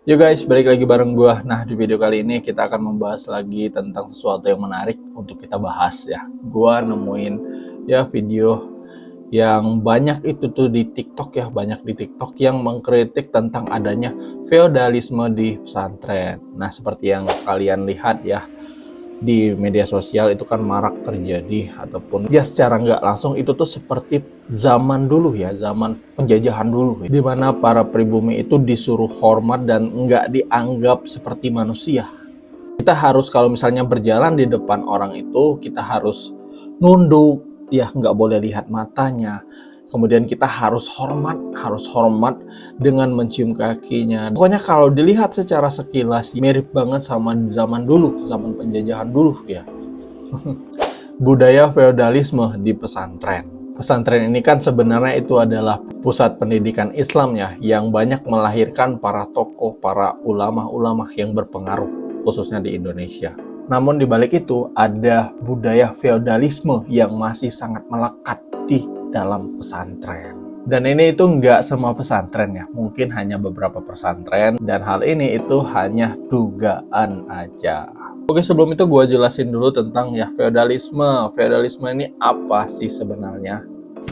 Yo guys, balik lagi bareng gua. Nah, di video kali ini kita akan membahas lagi tentang sesuatu yang menarik untuk kita bahas ya. Gua nemuin ya video yang banyak itu tuh di TikTok ya, banyak di TikTok yang mengkritik tentang adanya feodalisme di pesantren. Nah, seperti yang kalian lihat ya, di media sosial itu kan marak terjadi, ataupun ya secara nggak langsung itu tuh seperti zaman dulu ya, zaman penjajahan dulu ya, di mana para pribumi itu disuruh hormat dan nggak dianggap seperti manusia. Kita harus kalau misalnya berjalan di depan orang itu kita harus nunduk ya, nggak boleh lihat matanya. Kemudian kita harus hormat dengan mencium kakinya. Pokoknya kalau dilihat secara sekilas mirip banget sama zaman dulu, zaman penjajahan dulu ya. Budaya feodalisme di pesantren. Pesantren ini kan sebenarnya itu adalah pusat pendidikan Islam ya, yang banyak melahirkan para tokoh, para ulama-ulama yang berpengaruh, khususnya di Indonesia. Namun di balik itu ada budaya feodalisme yang masih sangat melekat di dalam pesantren. Dan ini itu nggak semua pesantren ya, mungkin hanya beberapa pesantren, dan hal ini itu hanya dugaan aja. Oke, sebelum itu gue jelasin dulu tentang ya feodalisme. Feodalisme ini apa sih sebenarnya?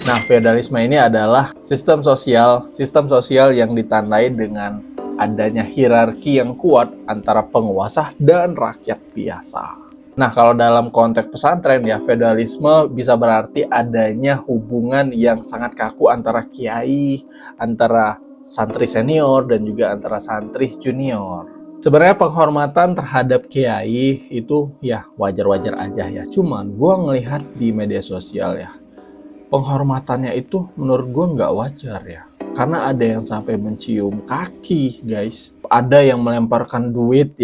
Nah, feodalisme ini adalah sistem sosial yang ditandai dengan adanya hierarki yang kuat antara penguasa dan rakyat biasa. Nah, kalau dalam konteks pesantren ya, feodalisme bisa berarti adanya hubungan yang sangat kaku antara kiai, antara santri senior, dan juga antara santri junior. Sebenarnya penghormatan terhadap kiai itu ya wajar-wajar aja ya. Cuman gue ngelihat di media sosial ya, penghormatannya itu menurut gue nggak wajar ya. Karena ada yang sampai mencium kaki, guys. Ada yang melemparkan duit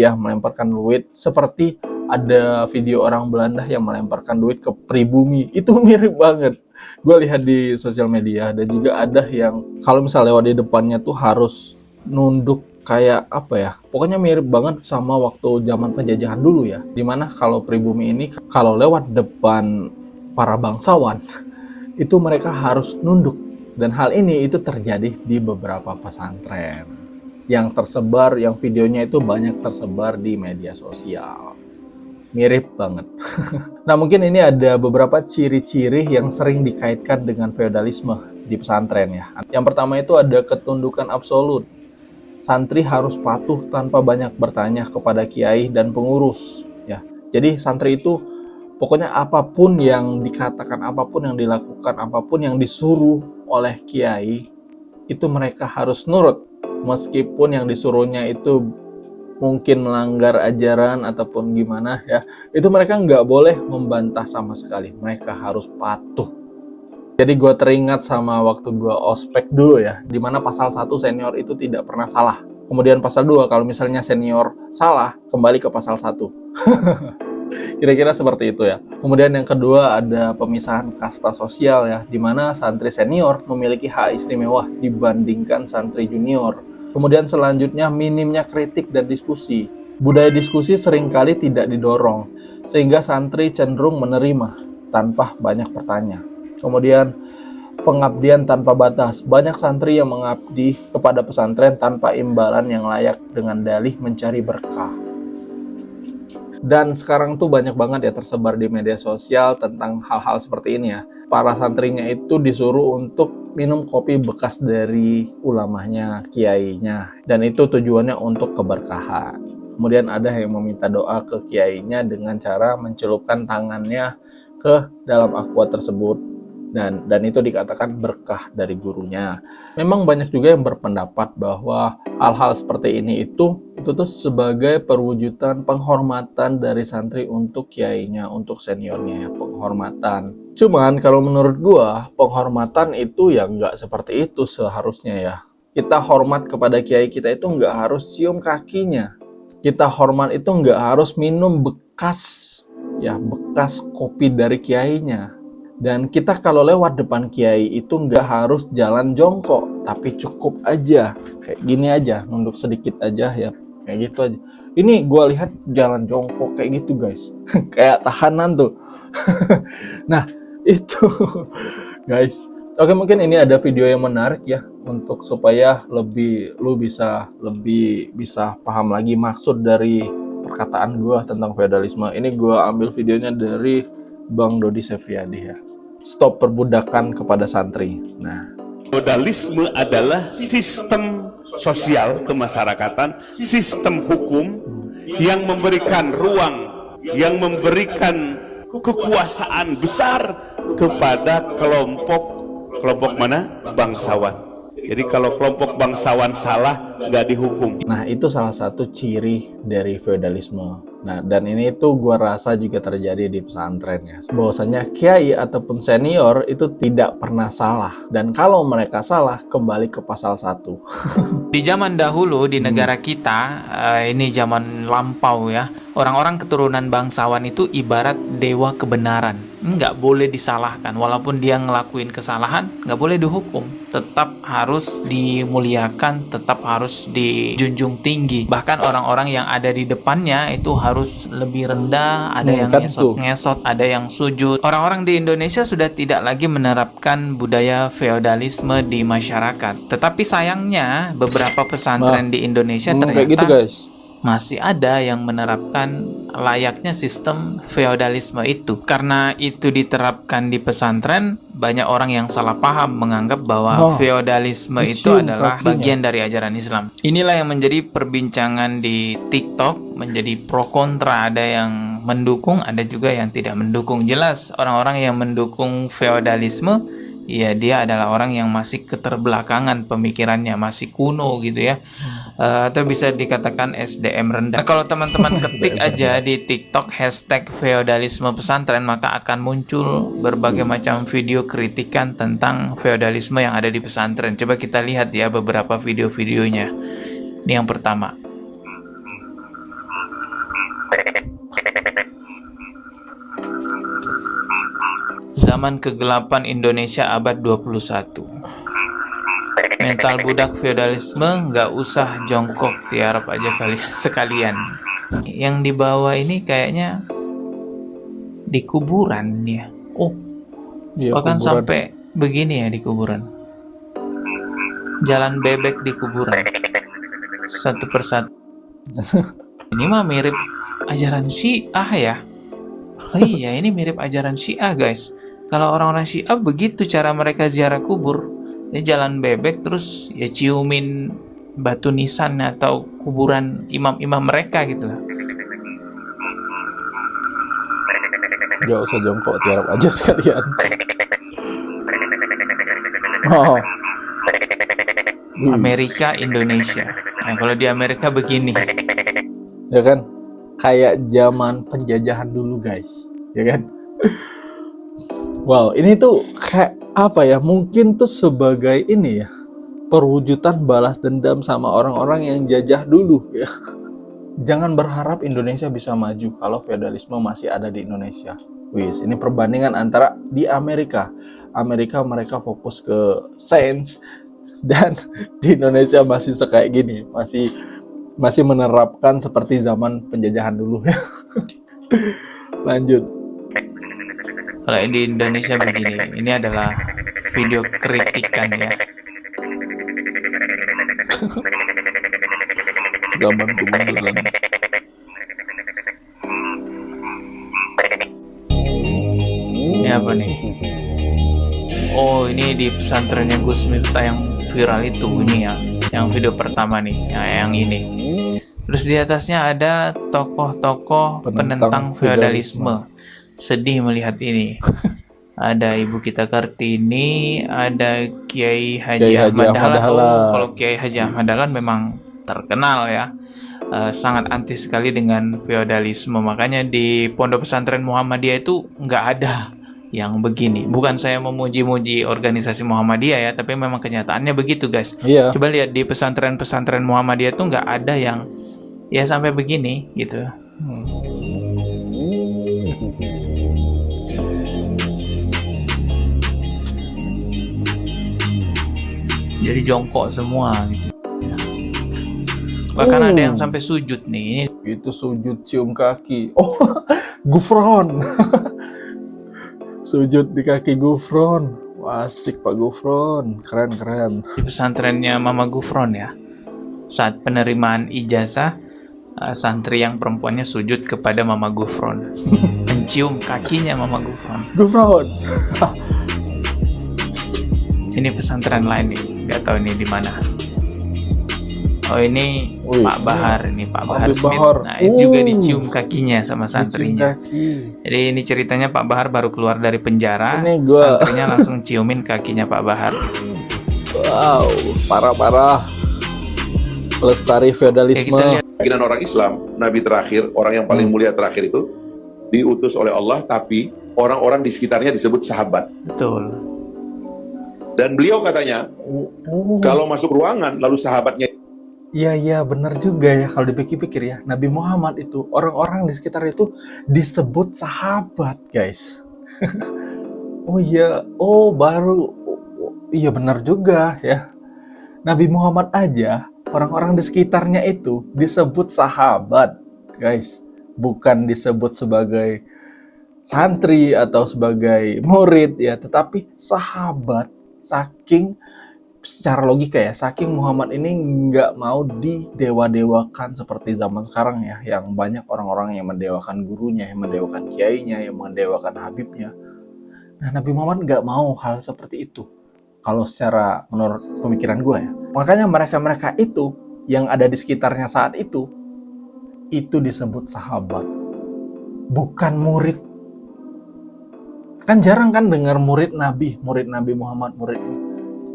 seperti ada video orang Belanda yang melemparkan duit ke pribumi. Itu mirip banget. Gue lihat di sosial media. Dan juga ada yang kalau misalnya lewat di depannya tuh harus nunduk kayak apa ya. Pokoknya mirip banget sama waktu zaman penjajahan dulu ya. Dimana kalau pribumi ini kalau lewat depan para bangsawan itu mereka harus nunduk. Dan hal ini itu terjadi di beberapa pesantren yang tersebar, yang videonya itu banyak tersebar di media sosial. Mirip banget. Nah, mungkin ini ada beberapa ciri-ciri yang sering dikaitkan dengan feodalisme di pesantren ya. Yang pertama itu ada ketundukan absolut. Santri harus patuh tanpa banyak bertanya kepada kiai dan pengurus ya. Jadi santri itu pokoknya apapun yang dikatakan, apapun yang dilakukan, apapun yang disuruh oleh kiai itu mereka harus nurut, meskipun yang disuruhnya itu mungkin melanggar ajaran ataupun gimana ya, itu mereka nggak boleh membantah sama sekali, mereka harus patuh. Jadi gue teringat sama waktu gue ospek dulu ya, dimana pasal 1 senior itu tidak pernah salah, kemudian pasal 2 kalau misalnya senior salah kembali ke pasal 1. Kira-kira seperti itu ya. Kemudian yang kedua ada pemisahan kasta sosial ya, dimana santri senior memiliki hak istimewa dibandingkan santri junior. Kemudian selanjutnya minimnya kritik dan diskusi. Budaya diskusi seringkali tidak didorong, sehingga santri cenderung menerima tanpa banyak bertanya. Kemudian pengabdian tanpa batas. Banyak santri yang mengabdi kepada pesantren tanpa imbalan yang layak dengan dalih mencari berkah. Dan sekarang tuh banyak banget ya tersebar di media sosial tentang hal-hal seperti ini ya. Para santrinya itu disuruh untuk minum kopi bekas dari ulamanya, kiainya. Dan itu tujuannya untuk keberkahan. Kemudian ada yang meminta doa ke kiainya dengan cara mencelupkan tangannya ke dalam aqua tersebut. Dan itu dikatakan berkah dari gurunya. Memang banyak juga yang berpendapat bahwa hal-hal seperti ini itu tuh sebagai perwujudan penghormatan dari santri untuk kiainya, untuk seniornya ya, penghormatan. Cuman kalau menurut gua, penghormatan itu ya nggak seperti itu seharusnya ya. Kita hormat kepada kiai kita itu nggak harus cium kakinya. Kita hormat itu nggak harus minum bekas kopi dari kiainya. Dan kita kalau lewat depan kiai itu nggak harus jalan jongkok, tapi cukup aja kayak gini aja, nunduk sedikit aja ya, kayak gitu aja. Ini gue lihat jalan jongkok kayak gitu guys, kayak tahanan tuh. Nah itu guys, Oke, mungkin ini ada video yang menarik ya untuk supaya lu bisa paham lagi maksud dari perkataan gua tentang feodalisme. Ini gua ambil videonya dari Bang Dodi Sefriadi ya. Stop perbudakan kepada santri. Nah, feodalisme adalah sistem sosial kemasyarakatan, sistem hukum yang memberikan ruang, yang memberikan kekuasaan besar kepada kelompok mana? Bangsawan. Jadi kalau kelompok bangsawan salah, nggak dihukum. Nah, itu salah satu ciri dari feodalisme. Nah, dan ini tuh gua rasa juga terjadi di pesantren ya. Bahwasanya kiai ataupun senior itu tidak pernah salah. Dan kalau mereka salah, kembali ke pasal 1. Di zaman dahulu di negara kita, ini zaman lampau ya, orang-orang keturunan bangsawan itu ibarat dewa kebenaran. Nggak boleh disalahkan, walaupun dia ngelakuin kesalahan, nggak boleh dihukum. Tetap harus dimuliakan, tetap harus dijunjung tinggi. Bahkan orang-orang yang ada di depannya itu harus lebih rendah, ada yang ngesot-ngesot, ada yang sujud. Orang-orang di Indonesia sudah tidak lagi menerapkan budaya feodalisme di masyarakat. Tetapi sayangnya beberapa pesantren di Indonesia ternyata kayak gitu, guys. Masih ada yang menerapkan layaknya sistem feodalisme itu. Karena itu diterapkan di pesantren, banyak orang yang salah paham menganggap bahwa feodalisme itu adalah bagian dari ajaran Islam. Inilah yang menjadi perbincangan di TikTok, menjadi pro kontra. Ada yang mendukung, ada juga yang tidak mendukung. Jelas orang-orang yang mendukung feodalisme, ya dia adalah orang yang masih keterbelakangan pemikirannya, masih kuno gitu ya. Atau bisa dikatakan SDM rendah. Nah, kalau teman-teman ketik aja di TikTok hashtag feodalisme pesantren, maka akan muncul berbagai macam video kritikan tentang feodalisme yang ada di pesantren. Coba kita lihat ya beberapa video-videonya. Ini yang pertama. Zaman kegelapan Indonesia abad 21. Mental budak feodalisme, nggak usah jongkok, tiarap aja kali sekalian. Yang di bawah ini kayaknya di kuburan ya. Oh, Iya, bahkan kuburan. sampai begini ya di kuburan. Jalan bebek di kuburan. Satu persatu. Ini mah mirip ajaran Syiah ya. Oh iya, ini mirip ajaran Syiah guys. Kalau orang-orang Syiah begitu cara mereka ziarah kubur. Ini jalan bebek terus ya ciumin batu nisan atau kuburan imam-imam mereka gitu lah. Gak usah jongkok, tiarap aja sekalian. Oh. Amerika, Indonesia. Nah, kalau di Amerika begini. Ya kan? Kayak zaman penjajahan dulu, guys. Ya kan? Wow, ini tuh kayak apa ya? Mungkin tuh sebagai ini ya, perwujudan balas dendam sama orang-orang yang jajah dulu ya. Jangan berharap Indonesia bisa maju kalau feodalisme masih ada di Indonesia. Wis, ini perbandingan antara di Amerika. Amerika mereka fokus ke sains, dan di Indonesia masih kayak gini, masih menerapkan seperti zaman penjajahan dulu ya. Lanjut. Kalau di Indonesia begini, ini adalah video kritikan ya. Zaman kemunduran. Ini apa nih? Oh, ini di pesantrennya Gus Miftah yang viral itu, ini ya, yang video pertama nih, yang ini. Terus di atasnya ada tokoh-tokoh penentang feodalisme. Sedih melihat ini. Ada Ibu Kita Kartini, ada Kiai Haji Ahmad Dahlan. Kalau Kiai Haji Ahmad Dahlan memang terkenal ya, sangat anti sekali dengan feodalisme. Makanya di Pondok Pesantren Muhammadiyah itu nggak ada yang begini. Bukan saya memuji-muji organisasi Muhammadiyah ya, tapi memang kenyataannya begitu guys. Iya. Coba lihat di pesantren-pesantren Muhammadiyah itu nggak ada yang ya sampai begini gitu. Jadi jongkok semua gitu. Bahkan ada yang sampai sujud nih. Itu sujud cium kaki. Oh, gufron. Sujud di kaki gufron. Wah, asik Pak Gufron, keren. Di pesantrennya Mama Gufron ya. Saat penerimaan ijazah, santri yang perempuannya sujud kepada Mama Gufron, mencium kakinya Mama Gufron. Gufron. Ini pesantren lain nih, nggak tahu ini di mana. Oh ini Wih, Pak Bahar, ini Pak Bahar Habib Smith. Bahar. Nah, itu juga dicium kakinya sama Cium santrinya. kaki. Jadi ini ceritanya Pak Bahar baru keluar dari penjara, Ini gua. santrinya langsung ciumin kakinya Pak Bahar. Wow, parah. Pelestari Oke, feodalisme. kita lihat. Keyakinan orang Islam, Nabi terakhir, orang yang paling mulia terakhir itu diutus oleh Allah, tapi orang-orang di sekitarnya disebut sahabat. Betul. Dan beliau katanya, kalau masuk ruangan, lalu sahabatnya Iya benar juga ya kalau dipikir-pikir ya. Nabi Muhammad itu orang-orang di sekitar itu disebut sahabat, guys. Iya benar juga ya. Nabi Muhammad aja orang-orang di sekitarnya itu disebut sahabat, guys. Bukan disebut sebagai santri atau sebagai murid ya, tetapi sahabat. Secara logika ya, saking Muhammad ini nggak mau didewa-dewakan seperti zaman sekarang ya, yang banyak orang-orang yang mendewakan gurunya, yang mendewakan kiainya, yang mendewakan habibnya. Nah, Nabi Muhammad nggak mau hal seperti itu. Kalau secara menurut pemikiran gue ya. Makanya mereka-mereka itu yang ada di sekitarnya saat itu disebut sahabat. Bukan murid. Kan jarang kan dengar murid Nabi Muhammad, murid ini.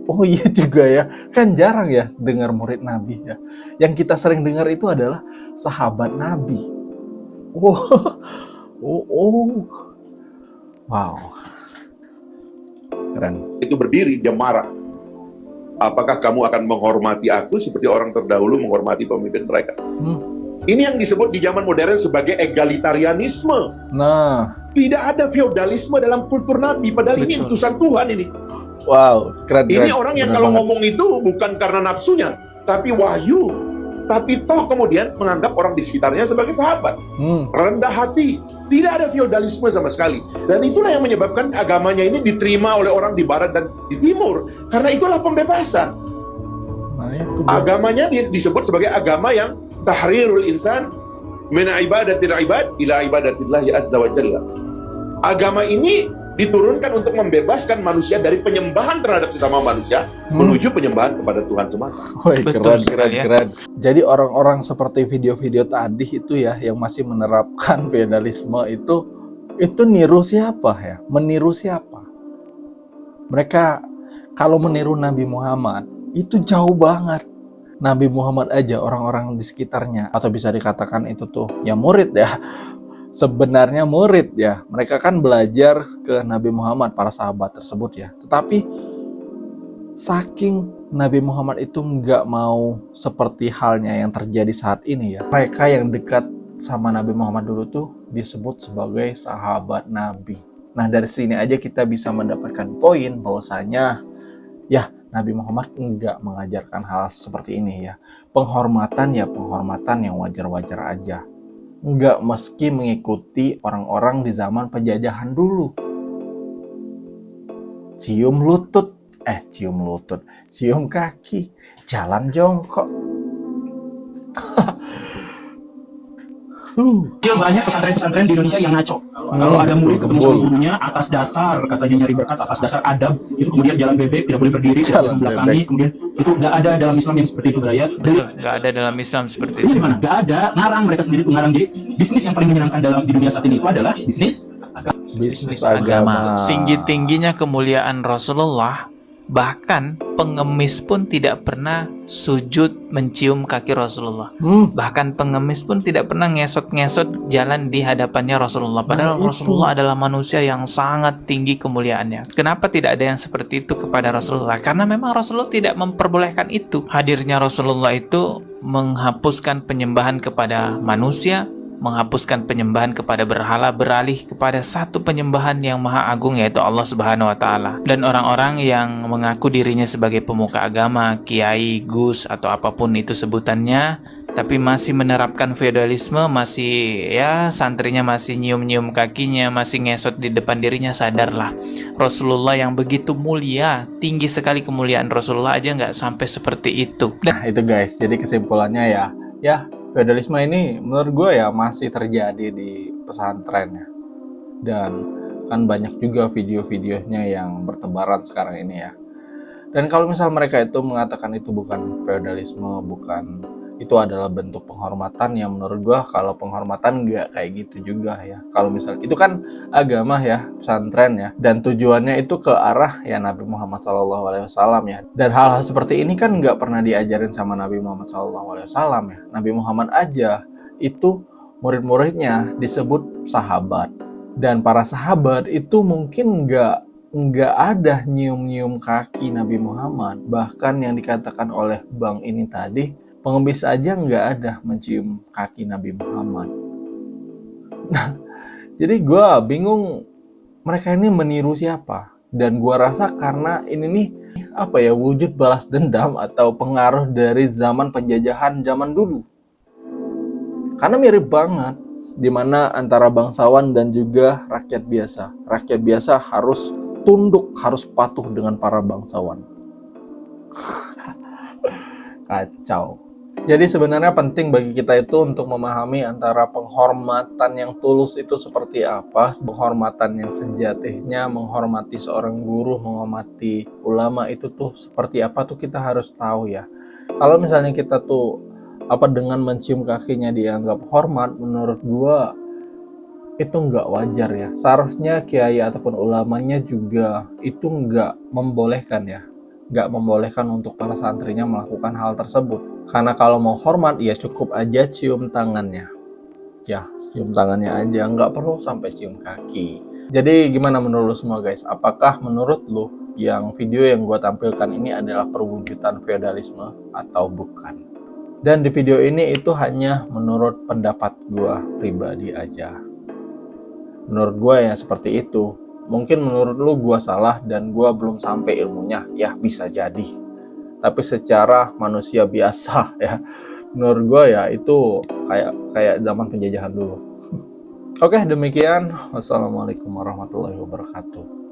Oh iya juga ya, kan jarang ya dengar murid Nabi ya. Yang kita sering dengar itu adalah sahabat Nabi. Wow. Keren. itu berdiri, dia marah. Apakah kamu akan menghormati aku seperti orang terdahulu menghormati pemimpin mereka? Ini yang disebut di zaman modern sebagai egalitarianisme. Nah, Tidak ada feodalisme dalam kultur Nabi, padahal ini Betul. utusan Tuhan ini. wow, keren. Ini orang yang Bener kalau banget. ngomong itu bukan karena nafsunya, tapi wahyu. Tapi toh kemudian menganggap orang di sekitarnya sebagai sahabat. Rendah hati. Tidak ada feodalisme sama sekali. Dan itulah yang menyebabkan agamanya ini diterima oleh orang di barat dan di timur. Karena itulah pembebasan. Nah, itu bos. Agamanya disebut sebagai agama yang tahrirul insan min ibadatil ibad ila ibadatillahi azza wa jalla. Agama ini diturunkan untuk membebaskan manusia dari penyembahan terhadap sesama manusia menuju penyembahan kepada Tuhan semata. Woi, Betul keren. sekali ya. Jadi orang-orang seperti video-video tadi itu ya, yang masih menerapkan feodalisme itu niru siapa ya? Meniru siapa? Mereka kalau meniru Nabi Muhammad itu jauh banget. Nabi Muhammad aja orang-orang di sekitarnya, atau bisa dikatakan itu tuh ya murid ya. Sebenarnya murid ya. Mereka kan belajar ke Nabi Muhammad, para sahabat tersebut ya. Tetapi saking Nabi Muhammad itu nggak mau seperti halnya yang terjadi saat ini ya. Mereka yang dekat sama Nabi Muhammad dulu tuh disebut sebagai sahabat Nabi. Nah, dari sini aja kita bisa mendapatkan poin bahwasanya ya Nabi Muhammad nggak mengajarkan hal seperti ini ya. Penghormatan ya penghormatan yang wajar-wajar aja. Nggak meski mengikuti orang-orang di zaman penjajahan dulu. Cium kaki, jalan jongkok. Banyak pesantren-pesantren di Indonesia yang ngaco. Kalau ada murid ketemu sama gurunya atas dasar katanya nyari berkat, atas dasar adab, itu kemudian jalan bebek, tidak boleh berdiri, tidak boleh membelakangi, kemudian itu nggak ada dalam Islam yang seperti itu, ya. Betul, nggak ada dalam Islam seperti Ini itu. gimana? Nggak ada, ngarang mereka sendiri tuh ngarang. Jadi bisnis yang paling menyenangkan dalam di dunia saat ini itu adalah Bisnis Agama. Tinggi-tingginya kemuliaan Rasulullah, bahkan pengemis pun tidak pernah sujud mencium kaki Rasulullah. Bahkan pengemis pun tidak pernah ngesot-ngesot jalan di hadapannya Rasulullah. Padahal Rasulullah adalah manusia yang sangat tinggi kemuliaannya. Kenapa tidak ada yang seperti itu kepada Rasulullah? Karena memang Rasulullah tidak memperbolehkan itu. Hadirnya Rasulullah itu menghapuskan penyembahan kepada manusia, menghapuskan penyembahan kepada berhala, beralih kepada satu penyembahan yang maha agung, yaitu Allah Subhanahu wa Ta'ala. Dan orang-orang yang mengaku dirinya sebagai pemuka agama, kiai, gus, atau apapun itu sebutannya, tapi masih menerapkan feodalisme, masih ya santrinya masih nyium-nyium kakinya, masih ngesot di depan dirinya, sadarlah. Rasulullah yang begitu mulia, tinggi sekali kemuliaan Rasulullah aja nggak sampai seperti itu. Nah itu guys, jadi kesimpulannya ya feodalisme ini menurut gue ya masih terjadi di pesantren ya. Dan kan banyak juga video-videonya yang bertebaran sekarang ini ya. Dan kalau misal mereka itu mengatakan itu bukan feodalisme, bukan, itu adalah bentuk penghormatan, yang menurut gua kalau penghormatan nggak kayak gitu juga ya. Kalau misal itu kan agama ya, pesantren ya, dan tujuannya itu ke arah ya Nabi Muhammad SAW ya. Dan hal-hal seperti ini kan nggak pernah diajarin sama Nabi Muhammad SAW ya. Nabi Muhammad aja itu murid-muridnya disebut sahabat, dan para sahabat itu mungkin nggak ada nyium-nyium kaki Nabi Muhammad. Bahkan yang dikatakan oleh Bang ini tadi, pengemis aja nggak ada mencium kaki Nabi Muhammad. Nah, jadi gue bingung mereka ini meniru siapa. Dan gue rasa karena ini nih wujud balas dendam atau pengaruh dari zaman penjajahan zaman dulu. Karena mirip banget, dimana antara bangsawan dan juga rakyat biasa. Rakyat biasa harus tunduk, harus patuh dengan para bangsawan. Kacau. Jadi sebenarnya penting bagi kita itu untuk memahami antara penghormatan yang tulus itu seperti apa, penghormatan yang sejatinya, menghormati seorang guru, menghormati ulama itu tuh seperti apa tuh kita harus tahu ya. Kalau misalnya kita tuh dengan mencium kakinya dianggap hormat, menurut gua itu nggak wajar ya. Seharusnya kiai ataupun ulamanya juga itu nggak membolehkan ya, nggak membolehkan untuk para santrinya melakukan hal tersebut. Karena kalau mau hormat ya cukup aja cium tangannya ya, cium tangannya aja, nggak perlu sampai cium kaki. Jadi gimana menurut lu semua guys? Apakah menurut lu yang video yang gue tampilkan ini adalah perwujudan feodalisme atau bukan? Dan di video ini itu hanya menurut pendapat gue pribadi aja. Menurut gue ya seperti itu. Mungkin menurut lu gue salah dan gue belum sampai ilmunya, ya bisa jadi. Tapi secara manusia biasa ya, menurut gue ya itu kayak zaman penjajahan dulu. Oke, demikian. Wassalamualaikum warahmatullahi wabarakatuh.